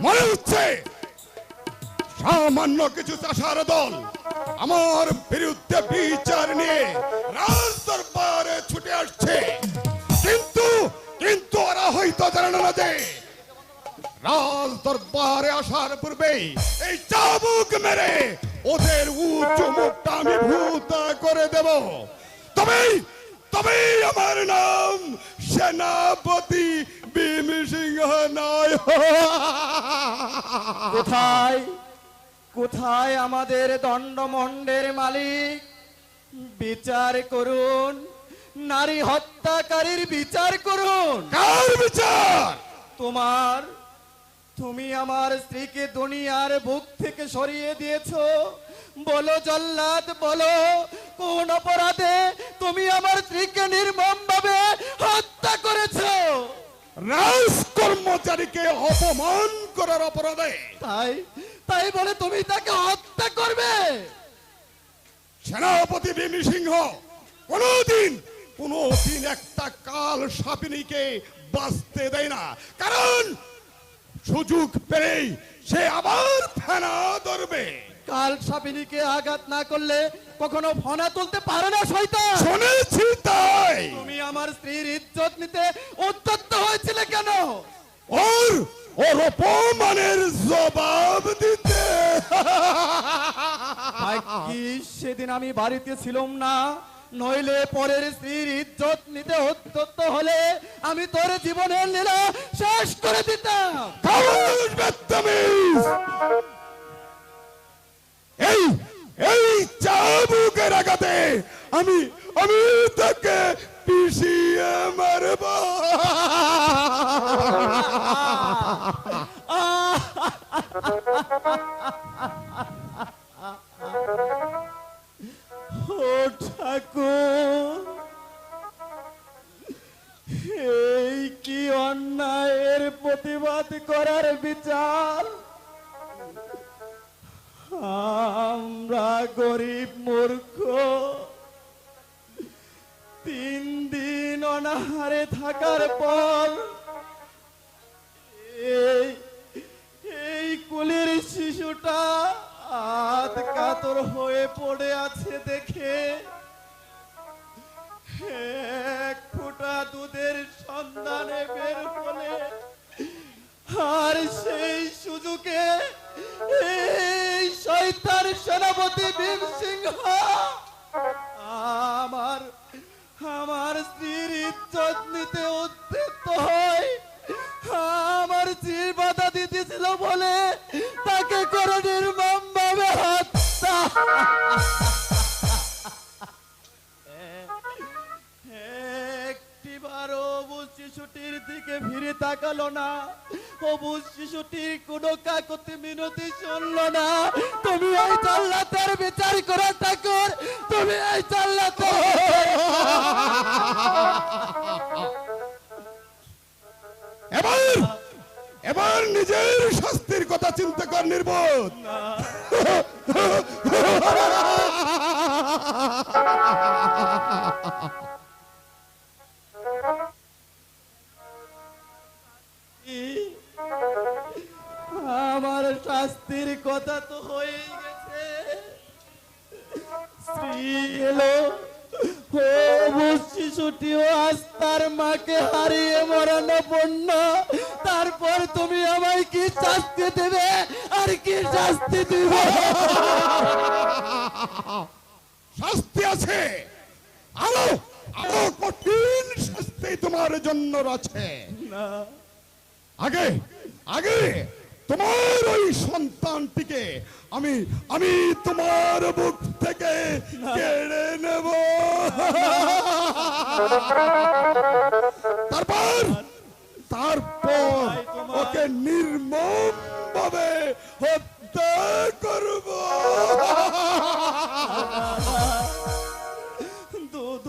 মনে হচ্ছে সামান্য কিছু চাষার দল আমার বিরুদ্ধে বিচার নিয়ে রাজ দরবারে ছুটে আসছে, কিন্তু কিন্তু ওরা হয়তো জানে না যে রাজ দরবারে আসার পূর্বে এই চাবুক মেরে ওদের উঁচু মুখটা আমি ভূত করে দেব। তবেই তবেই আমার নাম সেনাপতি ভীম সিংহ নয়। কোথায় কোথায় আমাদের দণ্ডমণ্ডের মালিক? বিচার করুন, নারী হত্যাকারীর বিচার করুন। কার বিচার? তোমার, তুমি আমার স্ত্রীকে দুনিয়ার বুক থেকে সরিয়ে দিয়েছো। বলো জল্লাদ, বলো কোন অপরাধে তুমি আমার স্ত্রীকে নির্মমভাবে হত্যা করেছো? রাজ কর্মচারীকে অপমান করার অপরাধে। তাই তাই বলে তুমি তাকে হত্যা করবে? সেনাপতি ভীম সিংহ কোনদিন একটা কাল সাপিনীকে বাঁচতে দেয় না, কারণ সুযোগ পেলেই সে আবার ফেনা ধরবে। কাল সাপিনীকে আঘাত না করলে কখনো ফনা তুলতে পারে না শয়তান। শুনেছি তাই। তুমি আমার স্ত্রীর ইজ্জত নিতে উদ্যত হয়েছিলে কেন? ওর অপমানের জবাব দিতে। কি সেদিন আমি বাড়িতে ছিলাম না, নইলে পরের স্ত্রীর ইজ্জত নিতে উদ্যত হলে আমি তোর জীবনের লীলা শেষ করে দিতাম। এই এই চাবুকের আঘাতে আমি আমি তাকে পিষিয়ে মারব। ও ঠাকুর, এই কি অন্যায়ের প্রতিবাদ করার বিচার? আমরা গরিব মূর্খ 3 দিন অনাহারে থাকার পর এই এই কুলের শিশুটা আধ কাতর হয়ে পড়ে আছে দেখে এক ফোঁটা দুধের সন্ধানে বের হলে, আর সেই সুযোগে এই শয়তান সেনাপতি ভীম সিংহ আমার আমার স্ত্রীর ইজ্জত নিতে উদ্যত হয়। আমার স্ত্রীর বাধা দিতেছিল বলে তাকে করে নির্মম ভাবে হত্যা। একটিবারও অবুজ শিশুটির দিকে ফিরে তাকালো না, অবুজ শিশুটির কোনো কাকতি মিনতি শুনলো না। তুমি এই জাল্লাতের বিচার করে ঠাকুর, তুমি এই জাল্লাতের এবার নিজের শাস্তির কথা চিন্তা কর নির্বোধ। আমার শাস্তির কথা তো হয়ে গেছে। স্ত্রী এলো, শিশুটিও আজ তার মাকে হারিয়ে মরণাপন্ন। তারপর তুমি আমায় কি শাস্তি দেবে আর কি শাস্তি দিবে? শাস্তি আছে, আরো আরো কঠিন শাস্তি তোমার জন্য আছে। না, আগে আগে তোমার ওই সন্তানটিকে আমি আমি তোমার বুক থেকে কেড়ে নেব। তারপর তারপর ওকে নির্মম ভাবে হত্যা করব।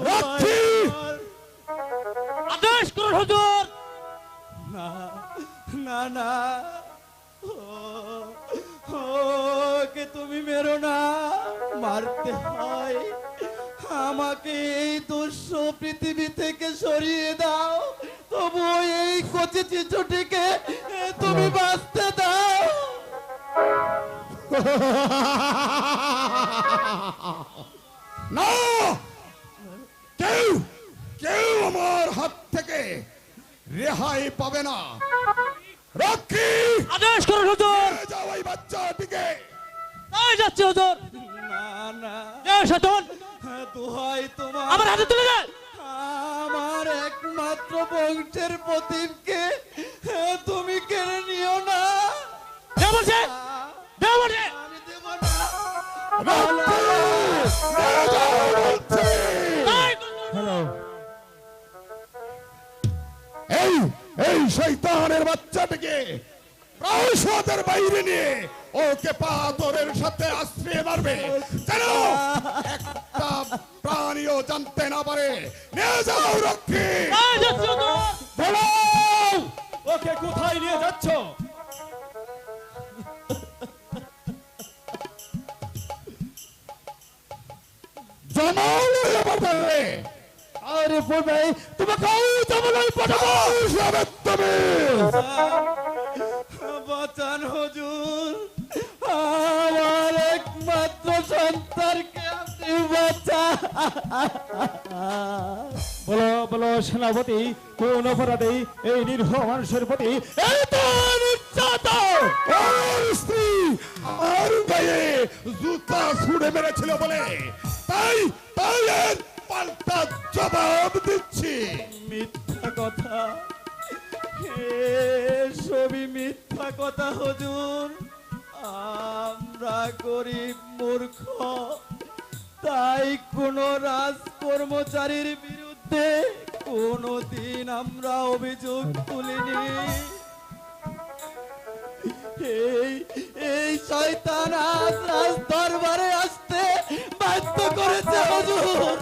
রাখছি। আদেশ করুন হুজুর। না না না, ওকে তুমি মেরো না, মারতে হয় আমাকে এই দুঃস্ব পৃথিবী থেকে সরিয়ে দাও, তবু এই কচি শিশুটিকে তুমি বাঁচতে দাও। না, কেউ কেউ আমার হাত থেকে রেহাই পাবে না। রক্ষী, আদেশ করুন হুজুর। নিয়ে যাও এই বাচ্চাটিকে। তাই যাচ্ছে হুজুর। না না, এ শয়তান, দোহাই তোমার, আমার হাতে তুলে দে। আমার একমাত্র বংশের প্রদীপকে তুমি কেড়ে নিও না। দে বলছে, দে বলছে। আমি দেব না। রক্ষী, নিয়ে যাও বলছি। তাই করুন। এই এই শয়তানের বাচ্চাটিকে প্রাসাদের বাইরে নিয়ে ওকে পাথরের সাথে আশ্রয় মারবে, যেন একটা প্রাণীও জানতে না পারে। নিয়ে যাও রক্ষী। তাই যাচ্ছে হুজুর। বলো, ওকে কোথায় নিয়ে যাচ্ছ? জমালয়ে পাঠাবে। আরে বলবে তোমাকে জমালয়ে পাঠাবো। তুমি বাঁচান হুজুর, আমার একমাত্র সন্তানকে আপনি বাঁচান। বলো বলো সেনাপতি, কোন অপরাধে এই নিরীহ মানুষের প্রতি এত নির্যাতন? ওর স্ত্রী আমার গায়ে জুতা ছুড়ে মেরেছিল বলে তাই তাই এর পাল্টা জবাব দিচ্ছি। মিথ্যা কথা, সবই মিথ্যা কথা হুজুর। আমরা গরিব মূর্খ, তাই কোন রাজকর্মচারীর বিরুদ্ধে কোনদিন আমরা অভিযোগ তুলিনি। এই শয়তান আজ রাজ দরবারে আসতে বাধ্য করেছে হুজুর।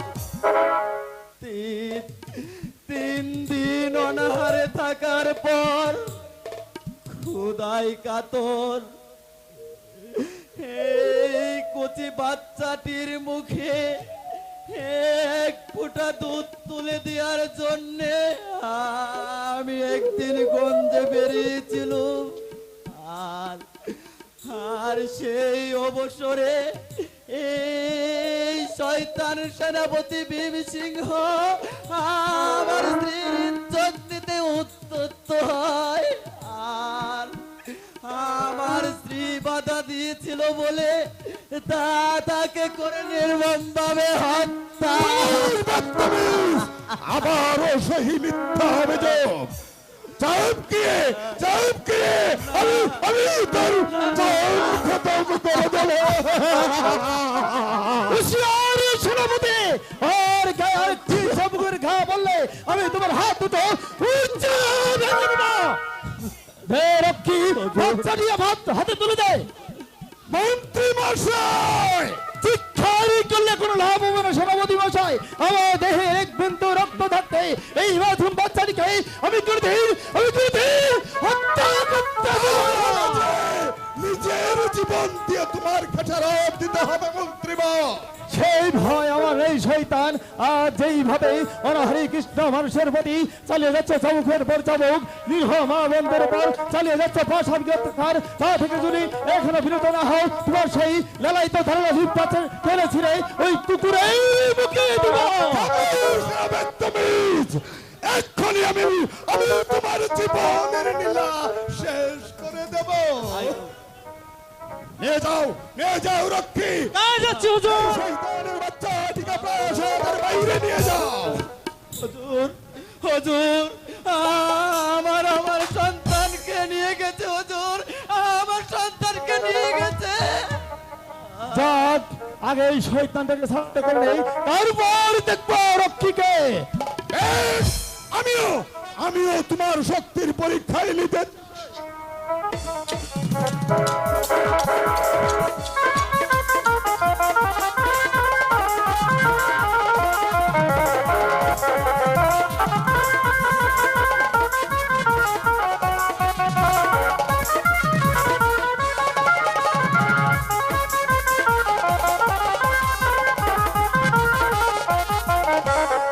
তিন দিন অনাহারে থাকার পর ক্ষুধায় কাতর এই কচি বাচ্চাটির মুখে এক ফোঁটা দুধ তুলে দেওয়ার জন্যে আমি একদিন গঞ্জে বেরিয়েছিলাম। আর সেই অবসরে এই শয়তান সেনাপতি ভীম সিংহ আমার স্ত্রীর ইজ্জত নিতে উদ্যত হয়। আর আমার স্ত্রী বাধা দিয়েছিল বলে তাকে করে নির্মমভাবে হত্যা। আবারও সেই মিথ্যা অভিযোগ। চাপকিয়ে চাপকিয়ে আমি তোর চোখ খতম করে দেবো। হুঁশিয়ার সেনাপতি, আর গায়ে আরেকটি চাবুকের ঘা বললে আমি তোমার হাত দুটো উঁচু ভেঙে দেব। দে রক্ষী, বাচ্চাটি আমার হাতে তুলে দেয়। মন্ত্রী মশাই, চিৎকারি করলে কোনো লাভ হবে না সেনাপতি মশাই। আমার দেহে এক বিন্দু রক্ত থাকতে এই মাথুম বাচ্চাটিকে আমি হত্যা করতে দেব। নিজের জীবন দিয়ে তোমার খেসারত দিতে হবে মন্ত্রী মা। সেই ভয় আমার এই শয়তান আর যেইভাবে অনাহারী কৃষ্ণ মানুষের প্রতি চালিয়ে যাচ্ছে চাবুকের পর চাবুক, নিরীহ মা বোনদের উপর চালিয়ে যাচ্ছে অত্যাচার, তা থেকে যদি এখনো বিরত না হও তোমার সেই লালায়িত ধারণা হিপ্পাতে ফেলেছিলে ওই কুকুরেই মুখে দিব। এক্ষুনি আমি তোমার জীবনের নীলা শেষ করে দেব। নিয়ে যাও রক্ষী। তাই যাচ্ছে হুজুর। শয়তানের বাচ্চাটিকে প্রাসাদের বাইরে নিয়ে যাও। হুজুর, হুজুর, আমার সন্তানকে নিয়ে গেছে হুজুর, আমার সন্তানকে নিয়ে গেছে। যাক, আগে এই শয়তানটাকে শান্ত করলে তারপর দেখবো রক্ষীকে। বেশ, আমিও তোমার শক্তির পরীক্ষায় নিতে।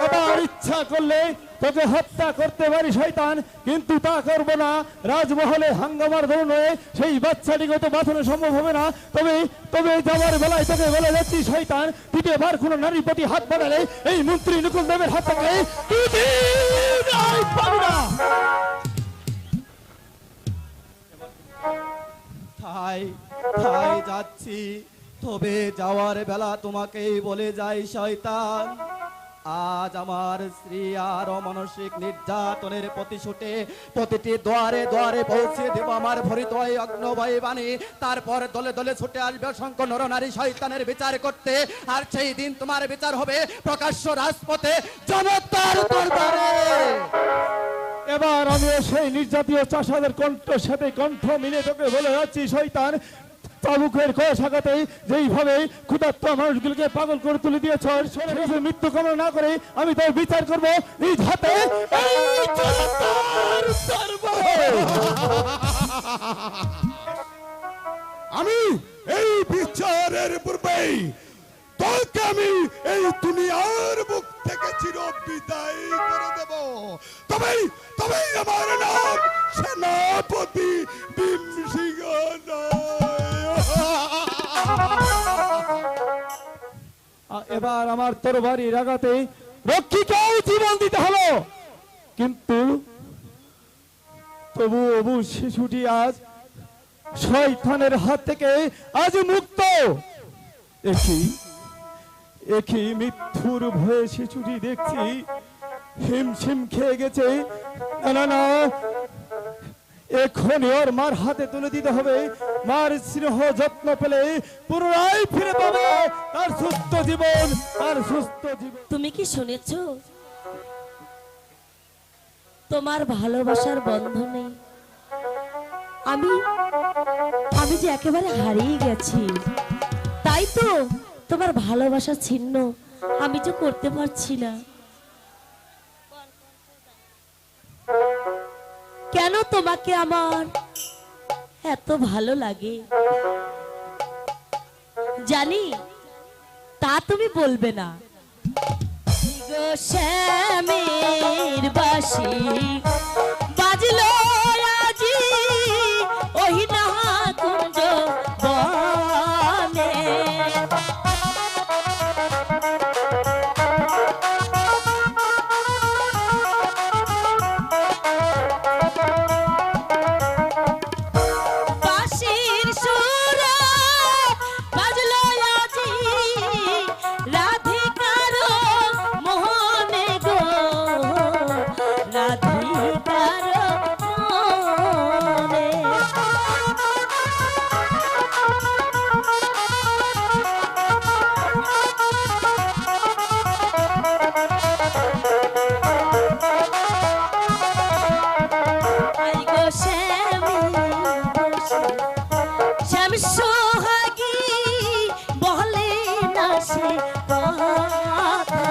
আবার ইচ্ছা করলে তোকে হত্যা করতে পারি শয়তান, কিন্তু তা করব না। রাজমহলে হাঙ্গামার ধরনে সেই বাচ্চাটিকে তো বাঁচানো সম্ভব হবে না। তবে তবে যাওয়ার বেলায় তোকে বলে যাচ্ছি শয়তান, দ্বিতীয়বার কোনো নারীর প্রতি হাত বাড়ালে এই মন্ত্রী নকুল দেবের হাত থেকে তুই পাবি না। তাই তাই যাচ্ছি, তবে যাওয়ার বেলা তোমাকেই বলে যাই শয়তান, আজ আমার স্ত্রী আর অমানসিক নির্যাতনের প্রতিশোধে প্রতিটি দ্বারে দ্বারে পৌঁছে দেব আমার ভরিত এই অগ্নভয় বাণী। তারপর দলে দলে ছুটে আসবে অসংখ্য নরনারী শয়তানের বিচার করতে, আর সেই দিন তোমার বিচার হবে প্রকাশ্য রাজপথে জনতার দরবারে। এবার আমিও সেই নির্যাতীয় চাষাদের কণ্ঠের সাথে কণ্ঠ মিলে তোকে বলে যাচ্ছি শয়তান, চাবুকের কষাঘাতে যেইভাবে ক্ষুধার্ত মানুষগুলোকে পাগল করে তুলে দিয়েছ, মৃত্যু কামনা না করে আমি তোর বিচার করব নিজ হাতে। এই জনতার দরবারে। আমি এই বিচারের পূর্বেই তোকে আমি এই দুনিয়ার বুক থেকে চির বিদায় করে দেব। তবেই তবেই আমার নাম সেনাপতি ভীমসিংহ এবার আমার তরবারির আঘাতে রক্ষীকেও জীবন দিতে হলো, কিন্তু তবু অবু শিশুটি আজ শয়তানের হাত থেকে আজ মুক্ত। একই মৃত্যুর ভয়ে শিশুটি দেখছি হিমশিম খেয়ে গেছে। না না, এখনই ওর মার হাতে তুলে দিতে হবে। মার স্নেহ যত্ন পেলে পুনরায় ফিরে পাবে তার সুস্থ জীবন, তার সুস্থ জীবন। তুমি কি শুনেছ? তোমার ভালোবাসার বন্ধনে আমি আমি যে একেবারে হারিয়ে গেছি। তাই তো তোমার ভালোবাসা ছিন্ন আমি যে করতে পারছি না। কেন তোমাকে আমার এত ভালো লাগে জানি, তা তুমি বলবে না। গো শ্যামের বাঁশি বাজলো আজি ওহি না কুঞ্জ বনে, বাঁশির সুর বাজলো আজি রাধিকার মোহনে গো, রাধিকার মোহনে। আই গো শ্যামের বাঁশি, শ্যাম সোহাগী বলে না সে কথা।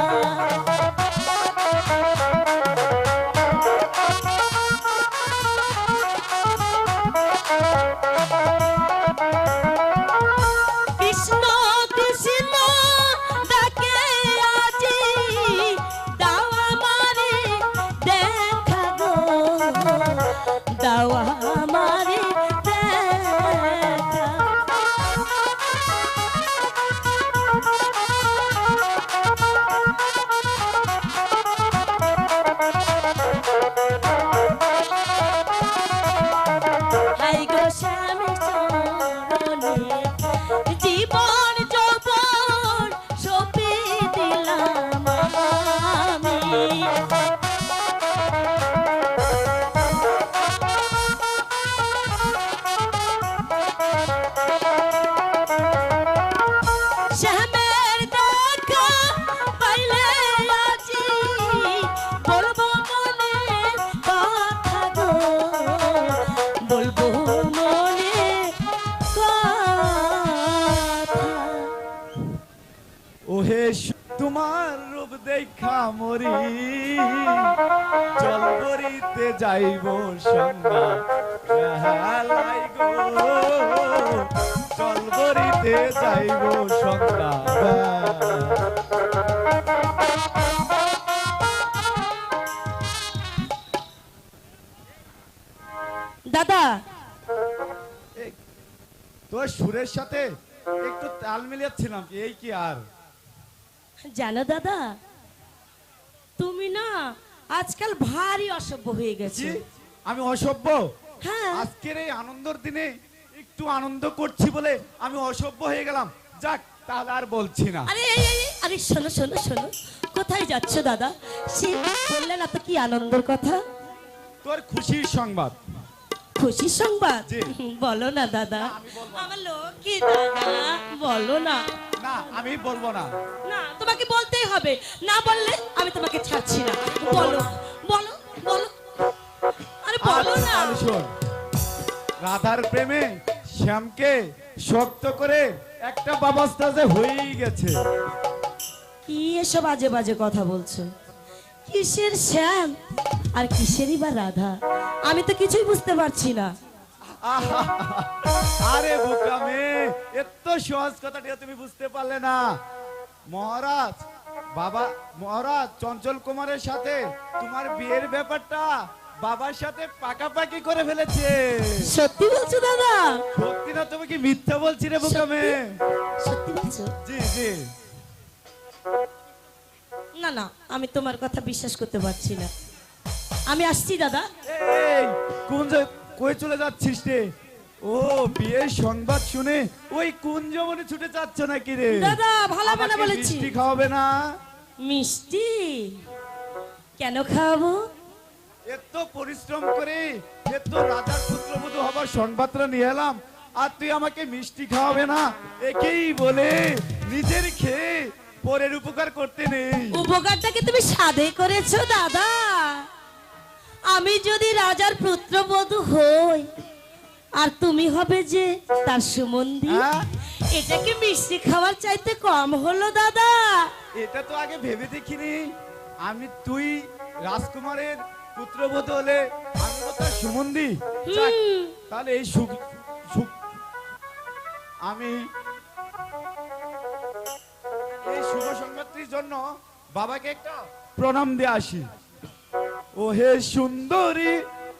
কৃষ্ণ কৃষ্ণ ডাকে আজি দাও আমারে দেখা গো, দাও আমারে দেখা। হাই গো স্বামী চরণে জীবন যৌবন সঁপে দিলাম আমি। শ্যামের দেখা পাইলে আজি বলবো মনে কথা গো, বলবো মনে কথা। ওহে তোমার রূপ দেখা মরি, জল বরিতে যাইব সন্ধ্যা বেলায় গো, জল বরিতে যাইব সন্ধ্যা বেলায়। তোর সুরের সাথে একটু তাল মিলিয়েছিলাম, এই কি আর। জানো দাদা, তুমি না আজকাল ভারী অসভ্য হয়ে গেছো। জি, আমি অসভ্য? হ্যাঁ। আজকের এই আনন্দের দিনে একটু আনন্দ করছি বলে আমি অসভ্য হয়ে গেলাম? যাক, তাহলে আর বলছি না। আরে আরে শোনো শোনো শোনো, কোথায় যাচ্ছ দাদা? সে বললে না তো কি আনন্দের কথা? তোর খুশির সংবাদ। খুশির সংবাদ? জি। বলো না দাদা, আমার লক্ষ্মী দাদা, বলো না। না, আমি বলবো না। না, তোমাকে বলতেই হবে, না বললে আমি তোমাকে ছাড়ছি না। বলো বলো বলো, আরে বলো না। তাহলে শোন, রাধার প্রেমে শ্যামকে শক্ত করে একটা ব্যবস্থা যে হয়েই গেছে। কি এসব বাজে বাজে কথা বলছো? কিসের শ্যাম আর কিসেরই বা রাধা? আমি তো কিছুই বুঝতে পারছি না। আহা! আরে বোকা মেয়ে, এত সহজ কথাটা তুমি বুঝতে পারলে না? মহারাজ, বাবা মহারাজ চঞ্চল কুমারের সাথে তোমার বিয়ের ব্যাপারটা বাবার সাথে পাকাপাকি করে ফেলেছে। সত্যি বলছো দাদা? সত্যি না, তুমি কি মিথ্যা বলছি রে বোকা মেয়ে? সত্যি বলছো? জি জি। না না, আমি তোমার কথা বিশ্বাস করতে পারছি না। আমি আসছি দাদা। এই কই চলে যাচ্ছিস রে? ও, বিয়ের সংবাদ শুনে ওই কুঞ্জবনে ছুটে যাচ্ছ নাকি রে? দাদা, ভালো মানে আমাকে বলেছি। মিষ্টি খাওয়াবে না? মিষ্টি কেন খাওয়াবো? এত পরিশ্রম করে এত রাজার পুত্রবধূ হবার সংবাদটা নিয়ে এলাম, আর তুই আমাকে মিষ্টি খাওয়াবে না? একেই বলে নিজের খেয়ে পরের উপকার করতে নেই। উপকারটাকে তুমি সাধে করেছো দাদা। আমি যদি রাজার পুত্রবধূ হই আর তুমি হবে যে তার সুমন্দি, হ্যাঁ? এটা কি মিষ্টি খাওয়ার চাইতে কম হলো দাদা? এটা তো আগে ভেবে দেখিনি। তুই রাজকুমারের পুত্রবধূ হলে আমি তো তার সুমন্দি। যাক, তাহলে এই সুখ সুখ আমি এই শুভ সংবাদটির জন্য বাবাকে একটা প্রণাম দিয়ে আসি। ও হে সুন্দরী,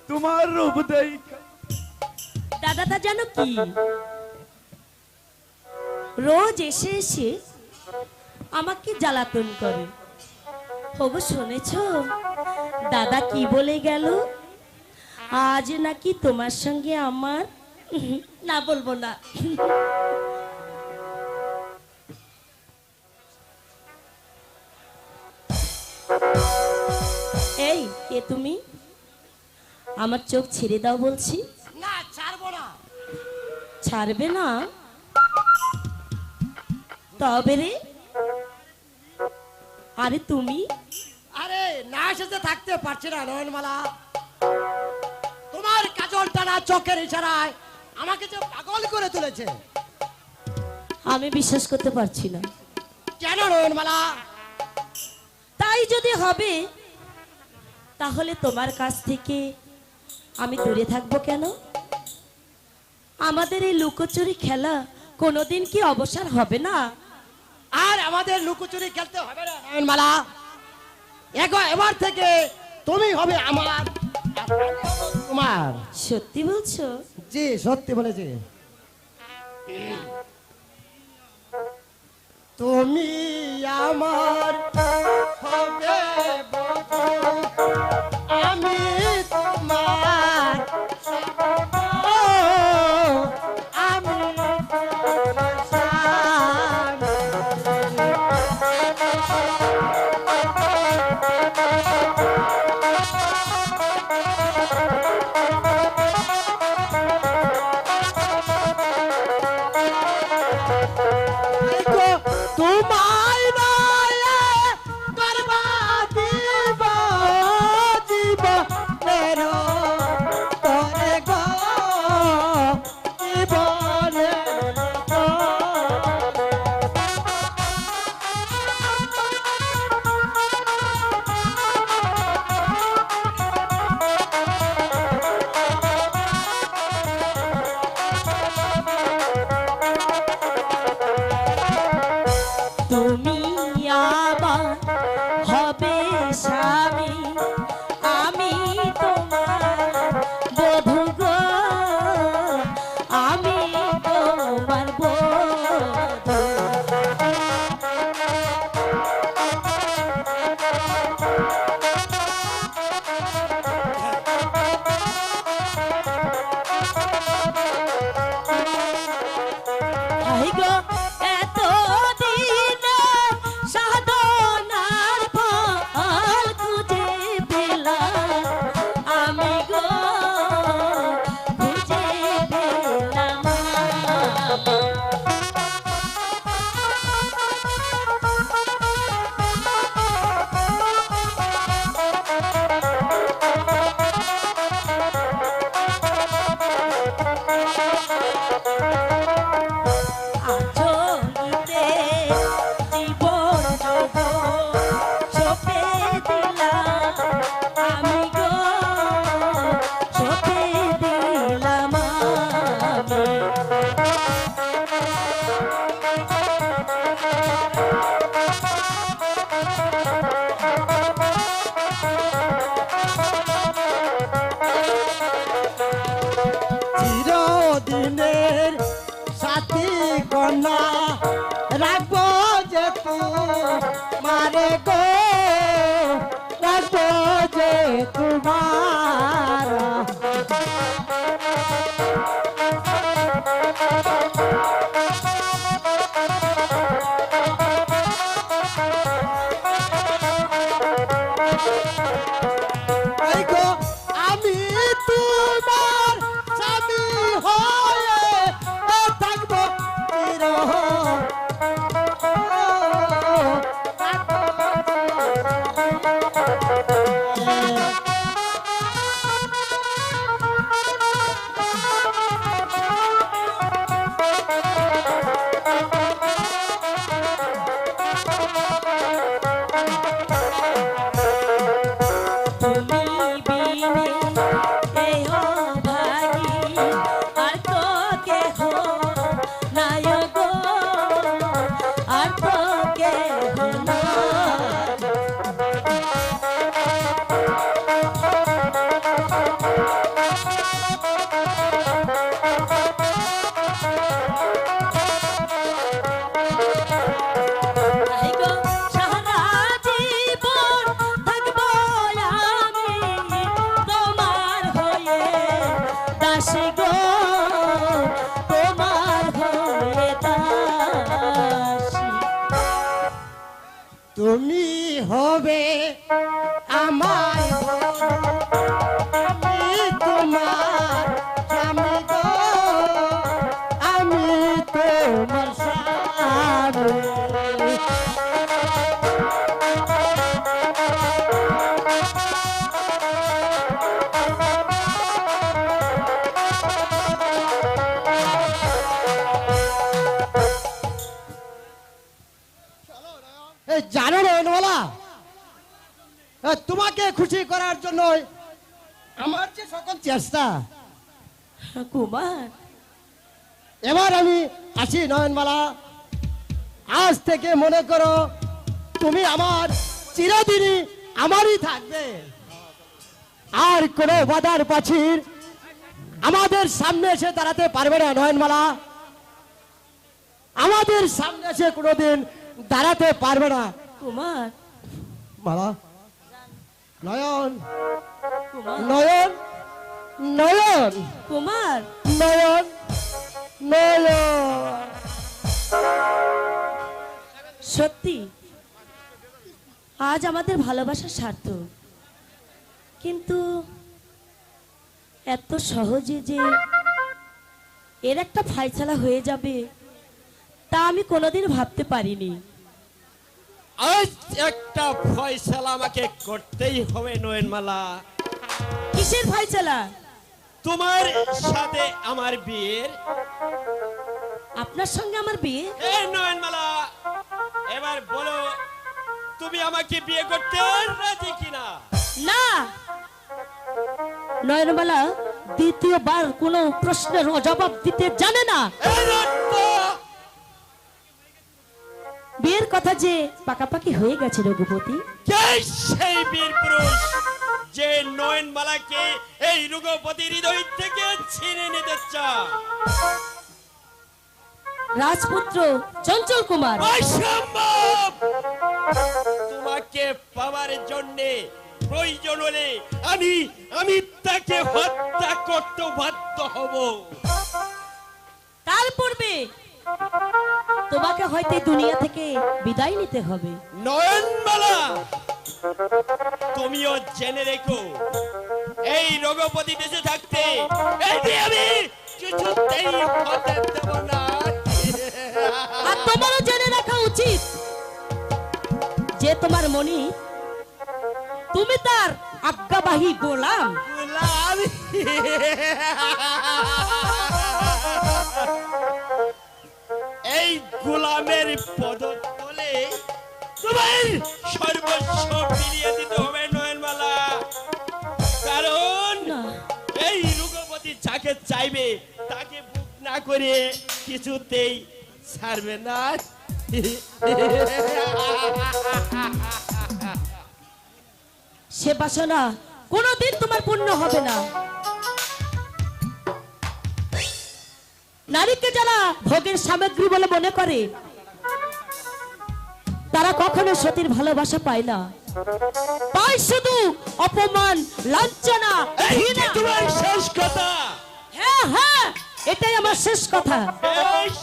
তোমার রূপ দেখা। দাদাটা জানো কি, রোজ এসে এসে আমাকে জ্বালাতন করে। ওগো শুনেছ দাদা কি বলে গেল? আজ নাকি তোমার সঙ্গে আমার না বলবো না। এই কে তুমি? আমার চোখ ছেড়ে দাও বলছি। না, ছাড়বো না। ছাড়বে না? তবে রে, আরে তুমি? আরে না এসেছে থাকতে পারছি না নয়নমালা। তোমার কাজল টানা চোখের ইশারায় আমাকে যে পাগল করে তুলেছে। আমি বিশ্বাস করতে পারছি না। কেন নয়নমালা? তাই যদি হবে তাহলে তোমার কাছ থেকে আমি দূরে থাকবো কেন? আমাদের এই লুকোচুরি খেলা কোনোদিন কি অবসর হবে না? আর আমাদের লুকোচুরি খেলতে হবে না নয়নমালা। এবার থেকে তুমি হবে আমার, আর আমি হব তোমার। সত্যি বলছো? জি, সত্যি বলেছি। তুমি আমার হবে বধূ, আমি তোমার। ও, আমি তোমার স্বামী। তোমায় নয় করবা দিব জীবনের আচলিতে জীবন যৌবন সঁপে দিলাম আমি গো, সঁপে দিলাম আমি। চিরদিনের সাথী কন্যা রাখবো যে মারে গো, রাখবো যে তোমার। এই গো আমি তোমার স্বামী হয়ে থাকবো চির। তুমি বিনে এই অভাগী আর তো কেহ নাই গো, আর তো কেহ নাই। তাই গো সারা জীবন থাকবো আমি তোমার হয়ে দাসী গো, তোমার হয়ে দাসী। তুমি হবে আমার আমি তোমার স্বামী গো, আমি তোমার স্বামী। এই জানো নয়নমালা, তোমাকে খুশি করার জন্য আমার যে সকল চেষ্টা, কুমার এবার আমি আসি নয়নমালা। আজ থেকে মনে করো তুমি আমার চিরদিনই আমারই থাকবে। আর কোনো বাধার প্রাচীর আমাদের সামনে এসে দাঁড়াতে পারবে না নয়নমালা, আমাদের সামনে এসে কোনোদিন দাঁড়াতে পারবে না। কুমার মালা, নয়ন, কুমার নয়ন, নয়ন, কুমার নয়ন, নয়ন। সত্যি আজ আমাদের ভালোবাসা সার্থক, কিন্তু এত সহজে যে এর একটা ফাইসালা হয়ে যাবে তা আমি কোনোদিন ভাবতে পারিনি। আজ একটা ফয়সালা আমাকে করতেই হবে নয়নমালা। কিসের ফাইসালা? তোমার সাথে আমার বিয়ের। আপনার সঙ্গে আমার বিয়ে? এ নয়নমালা, এবার বলো তুমি আমাকে বিয়ে করতে রাজি কিনা? না, নয়নমালা দ্বিতীয়বার কোনো প্রশ্নের জবাব দিতে জানে না। এই রক্ত! বিয়ের কথা যে পাকাপাকি হয়ে গেছে রঘুপতি। কে সেই বীর পুরুষ যে নয়নমালাকে এই রঘুপতির হৃদয় থেকে ছিনে নিতে চায়? রাজপুত্র চঞ্চল কুমার। অসম্ভব! তোমাকে পাওয়ার জন্য প্রয়োজন হলে আমি তাকে হত্যা করতে বাধ্য হব। তার পূর্বে তোমাকে হয়তো এই দুনিয়া থেকে বিদায় নিতে হবে। নয়নমালা, তুমিও জেনে রেখো এই রঘুপতি বেঁচে থাকতে এই বিয়ে আমি কিছুতেই হতে দেব না। আর তোমারও জেনে রাখা উচিত যে তোমার মনি, তুমি তার আজ্ঞাবাহী গোলাম। গোলাম এই গোলামের পদতলে তোমার সর্বস্ব ফিরিয়ে দিতে হবে নয়নমালা, কারণ না এই রঘুপতি যাকে চাইবে তাকে বুক না করে কিছুতেই ছাড়বে না। সে বাসনা কোনোদিন তোমার পূর্ণ হবে না। নারীকে যারা ভোগের সামগ্রী বলে মনে করে তারা কখনো সতীর ভালোবাসা পায় না, পায় শুধু অপমান, লাঞ্ছনা, এই কি ঘৃণা। তোমার শেষ কথা? হ্যাঁ হ্যাঁ, এটাই আমার শেষ কথা। বেশ,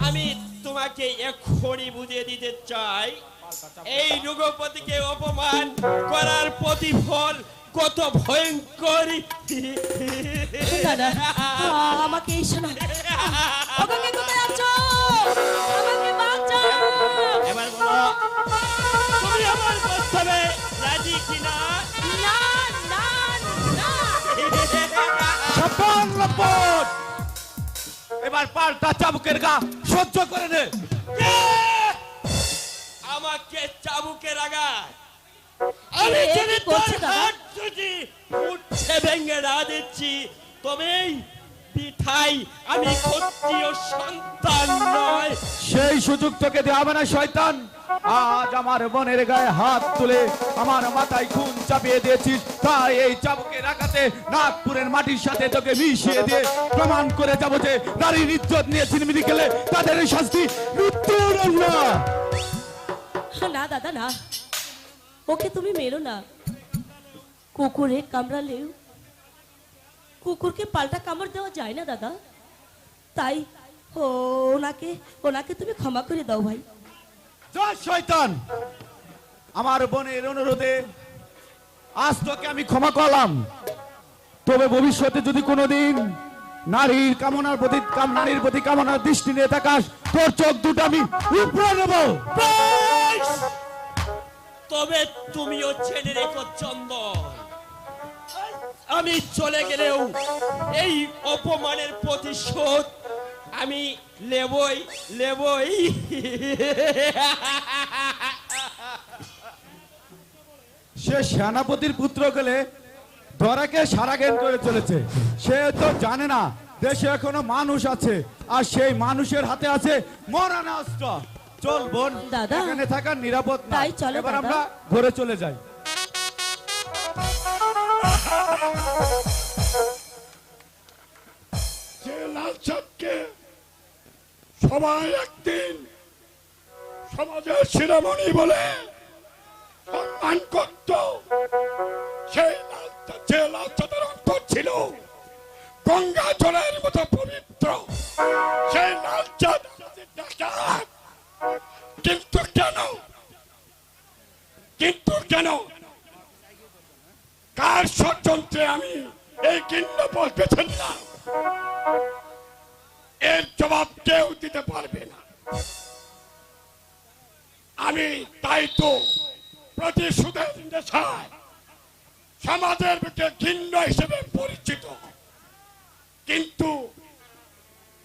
আমি তোমাকে এক্ষুনি বুঝিয়ে দিতে চাই এই রঘুপতিকে অপমান করার প্রতিফল কত ভয়ঙ্কর। দাদা আমাকে এই শোনা, আমাকে কোথায় আছো? আমাকে বাঁচাও। এবার বলো তুমি আমার প্রস্তাবে রাজি কিনা? না না না। সাবধান লম্পট, এবার পাল্টা চাবুকের গা সহ্য করে নে। কে আমাকে চাবুকের আঘাত? আমি এ যদি কি তোর করছে দাদা? হাত যদি উঠছে ভেঙে না দিচ্ছি তবেই পিঠাই আমি ক্ষত্রিয় সন্তান নয়। সেই সুযোগ তোকে দেওয়া হবে না শয়তান। আজ আমার বোনের গায়ে হাত তুলে আমার মাথায় খুন চাপিয়ে দিয়েছিস, তাই এই চাবুকের আঘাতে নাগপুরের মাটির সাথে তোকে মিশিয়ে দিয়ে প্রমাণ করে যাবো যে নারীর ইজ্জত নিয়ে ছিনিমিনি খেলে তাদের এই শাস্তি মৃত্যুর না। না দাদা না, ওকে তুমি মেরো না। কুকুরে কামড়ালেও কুকুরকে পাল্টা কামড় দেওয়া যায় না দাদা, তাই ওনাকে ওনাকে তুমি ক্ষমা করে দাও ভাই। জয় শয়তান, আমার বোনের অনুরোধে আজ তোকে আমি ক্ষমা করলাম, তবে ভবিষ্যতে যদি কোনোদিন নারীর প্রতি কামনার দৃষ্টি নিয়ে থাকাস তোর চোখ দুটো আমি উপড়ে নেব। বেশ, তবে তুমিও জেনে রেখো চন্দন, আমি চলে গেলেও এই অপমানের প্রতিশোধ আমি লেবই। সে সেনাপতির পুত্র গেলে ধরাকে সারা জ্ঞান করে চলেছে, সে তো জানে না দেশে এখনো মানুষ আছে আর সেই মানুষের হাতে আছে মরণ অস্ত্র। চল বোন, দাদা, এখানে থাকার নিরাপদ না, তাই চলো এবার দাদা। আমরা ঘরে চলে যাই। যে লাল চাঁদকে সবাই একদিন সমাজের শিরোমণি বলে সম্মান করত, সেই যে লাল চাঁদের অন্তর ছিল গঙ্গা জলের মতো পবিত্র, সেই লাল চাঁদ আমাদের ডাকাত। কিন্তু কেন কার ষড়যন্ত্রে আমি এই কিন্ন পথ বেছে নিলাম, এর জবাব কেউ দিতে পারবে না। আমি তাই তো প্রতিশোধের নেশায় সমাজের বুকে ঘৃণ্য হিসেবে পরিচিত, কিন্তু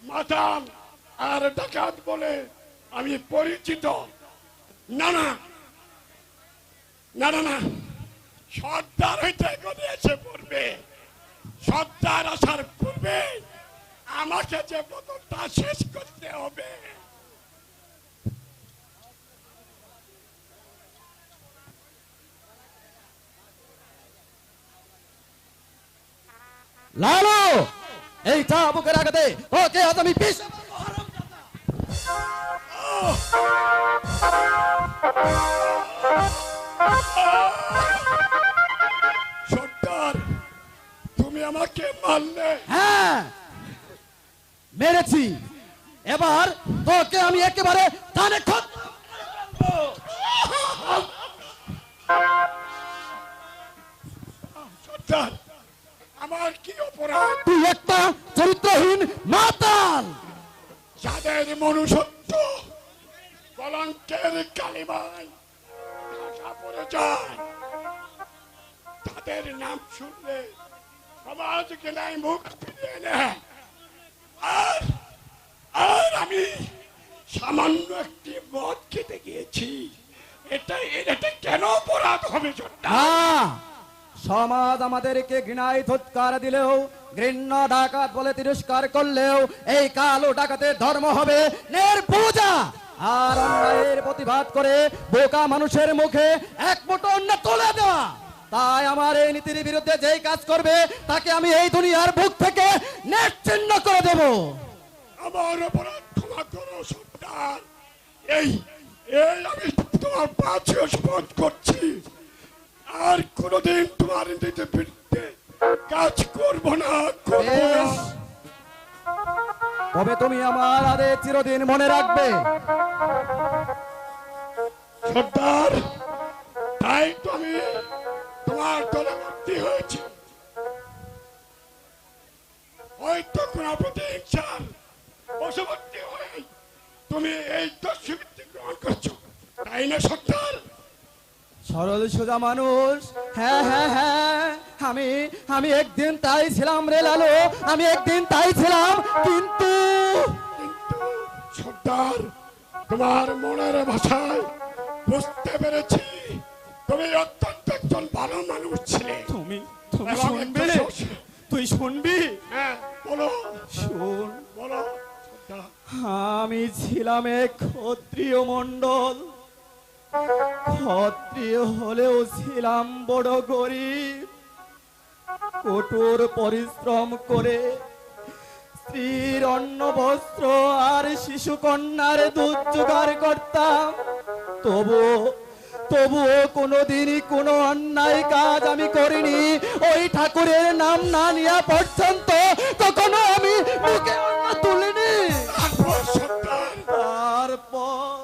মাতাল আর ডাকাত বলে আমি পরিচিত না। না না না না, সর্দার হইতে এগোতে এসে পড়বে, সর্দার আসার পূর্বে আমাকে যে বদলটা শেষ করতে হবে। লালু, এই চাবুকের আঘাতে ওকে আজ আমি পিস সর্দার, তুমি আমাকে মারলে। হ্যাঁ মেরেছি, এবার তোকে আমি একেবারে টানে সর্দার, আমার কি অপরাধ? তুই একটা চরিত্রহীন মাতাল। যাদের মনুষ্যত্ব কলঙ্কের কালিমায় ঢাকা পড়ে যায়, তাদের নাম শুনলে সমাজকে নাই মুখ ফিরিয়ে নেয়। আর আর আমি সামান্য একটি মদ খেতে গিয়েছি, এটা কেন অপরাধ হবে সর্দার? হ্যাঁ, সমাজ আমাদেরকে ঘৃণায় ধুৎকার দিলেও, ঘৃণ্য ডাকাত বলে তিরস্কার করলেও, এই কালো ডাকাতের ধর্ম হবে নির্পূজা। আর অন্যায়ের প্রতিবাদ করে বোকা মানুষের মুখে এক মুঠো অন্ন তুলে দেওয়া। তাই আমার এই নীতির বিরুদ্ধে যেই কাজ করবে তাকে আমি এই দুনিয়ার বুক থেকে নিশ্চিহ্ন করে দেব। আমার অপরাধ ক্ষমা করো সর্দার। এই এই আমি তোমার পাশে শপথ করছি, আর কোনোদিন তোমার নীতির বিরুদ্ধে কাজ করবো না, করবো না। বেশ, তবে তুমি আমার আদেশ চিরদিন মনে রাখবে। সর্দার, তাই তো আমি তোমার দলে ভর্তি হয়েছি। হয়তো কোন প্রতিহিংসার বশবর্তী হয়ে তুমি এই দস্যুবৃত্তি গ্রহণ করছো, তাই না সর্দার? সরল সোজা মানুষ, হ্যাঁ হ্যাঁ হ্যাঁ, আমি একদিন তাই ছিলাম রে লালু, আমি একদিন তাই ছিলাম। কিন্তু কিন্তু সর্দার, তোমার মনের ভাষায় বুঝতে পেরেছি তুমি অত্যন্ত একজন ভালো মানুষ ছিলে। তুমি এবং শুনবি, একজন সৎ- তুই শুনবি, হ্যাঁ, বলো শোন। বলো সর্দার। আমি ছিলাম এক ক্ষত্রিয় মণ্ডল, ক্ষত্রিয় হলেও ছিলাম বড় গরিব। কঠোর পরিশ্রম করে স্ত্রীর অন্ন বস্ত্র আর শিশু কন্যার দুধ জোগাড় করতাম। তবুও কোনোদিনই কোনো অন্যায় কাজ আমি করিনি। ওই ঠাকুরের নাম না নেওয়া পর্যন্ত কখনো আমি মুখে অন্ন তুলিনি। তারপর সর্দার, তারপর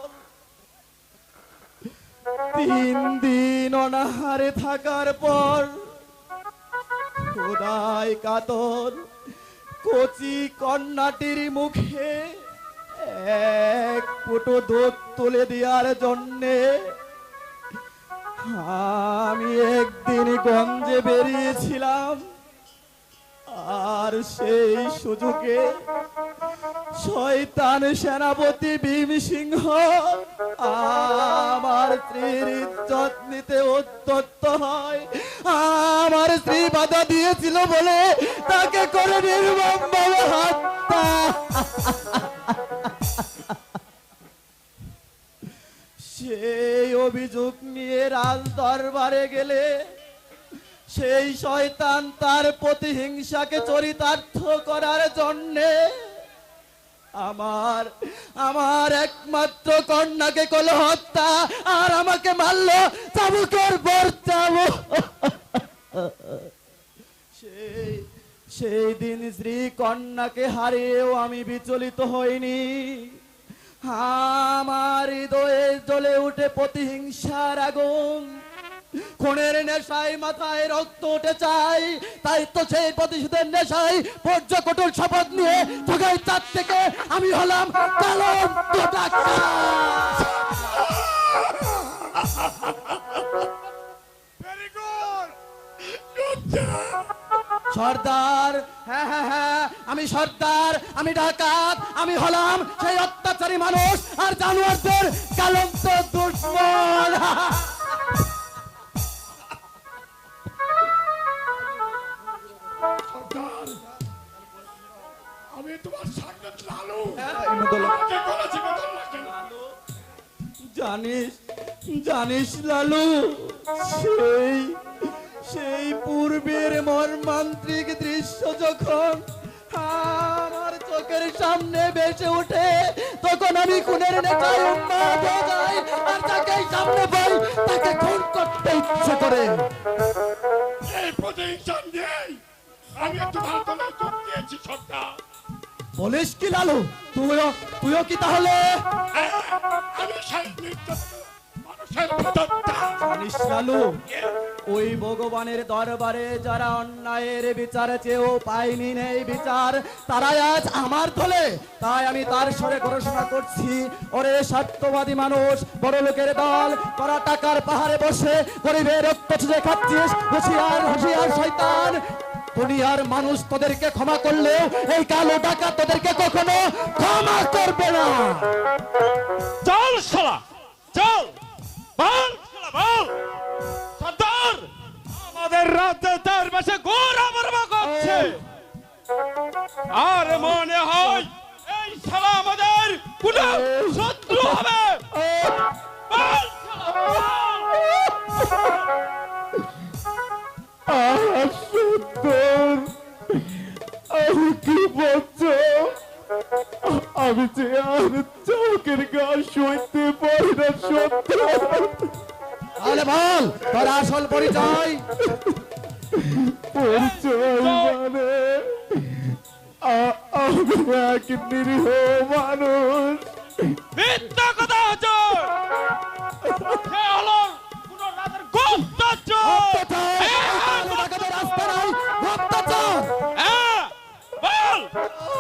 3 দিন অনাহারে থাকার পর খোদাই কাতর কচি কন্যাটির মুখে এক ফুটো দুধ তুলে দেওয়ার জন্যে আমি একদিন গঞ্জে বেরিয়েছিলাম। আর সেই সুযোগে শয়তান সেনাপতি ভীম সিংহ আমার স্ত্রীর ইজ্জত নিতে উদ্যত হয়। আমার স্ত্রী বাধা দিয়েছিল বলে তাকে করে নির্মমভাবে হত্যা। সেই অভিযোগ নিয়ে রাজ দরবারে গেলে সেই শয়তান তার প্রতিহিংসাকে চরিতার্থ করার জন্যে আমার একমাত্র কন্যাকে করলো হত্যা, আর আমাকে মারলো চাবুকের পর চাবুক। সেই দিন স্ত্রী কন্যাকে হারিয়েও আমি বিচলিত হইনি। আমার হৃদয়ে জ্বলে উঠে প্রতিহিংসার আগুন। খুনের নেশায় মাথায় রক্ত উঠে চাই, তাই তো সেই প্রতিশোধের নেশায় বর্জ্য কঠোর শপথ নিয়ে ঢাকায় 4 থেকে আমি হলাম কালন্ত ডাকাত। ভেরি গুড সর্দার। সর্দার, হ্যাঁ হ্যাঁ হ্যাঁ, আমি সর্দার, আমি ডাকাত, আমি হলাম সেই অত্যাচারী মানুষ আর জানোয়ারদের কালন্ত দুশ্মন। সর্দার, আমি তোমার সামনে লালু। ইমদুল্লাহ। আমাকে করেছি বদল কেন? জানিস লালু, সেই পূর্বের মর্মান্তিক দৃশ্য যখন আমার চোখের সামনে ভেসে ওঠে, তখন আমি খুনের নেশায় উন্মাদ হয়ে যাই, আর যাকে সামনে পাই তাকে খুন করতে ইচ্ছে করে। এই প্রতিহিংসা নেই, আমি তোমার দলে যোগ দিয়েছি সর্দার। বলিস কি লালু, তুইও কি তাহলে? আমি সেই নির্যাতিত মানুষের প্রদত্তা। জানিস লালু, ওই ভগবানের দরবারে যারা অন্যায়ের বিচার চেয়েও পায়নি নেই বিচার, তারাই আজ আমার দলে। তাই আমি তার স্বরে ঘোষণা করছি, ওরে স্বার্থবাদী মানুষ, বড় লোকের দল, তোরা টাকার পাহাড়ে বসে গরিবের রক্ত চুষে খাচ্ছিস। হুঁশিয়ার হুঁশিয়ার শয়তান, দুনিয়ার মানুষ তোদেরকে ক্ষমা করলেও এই কালো টাকা তোদেরকে কখনো ক্ষমা করবে না। চল শালা চল, বল শালা বল। সর্দার, আমাদের রাজ্যে তার বেশে গোরা মারবা করছে, আর মনে হয় এই শালা আমাদের কোন শত্রু হবে। বল শালা বল। সত্তর, আমি কি বলছো? আমি যে আর চৌকের গা সইতে পারি না সত্তর। তাহলে বল তোর আসল পরিচয়। পরিচয় মানে আমি এক নিরীহ মানুষ। মিথ্যা কথা হচ্ছে, সে হলো কোন রাতের গুপ্তচর। হ্যাঁ, বল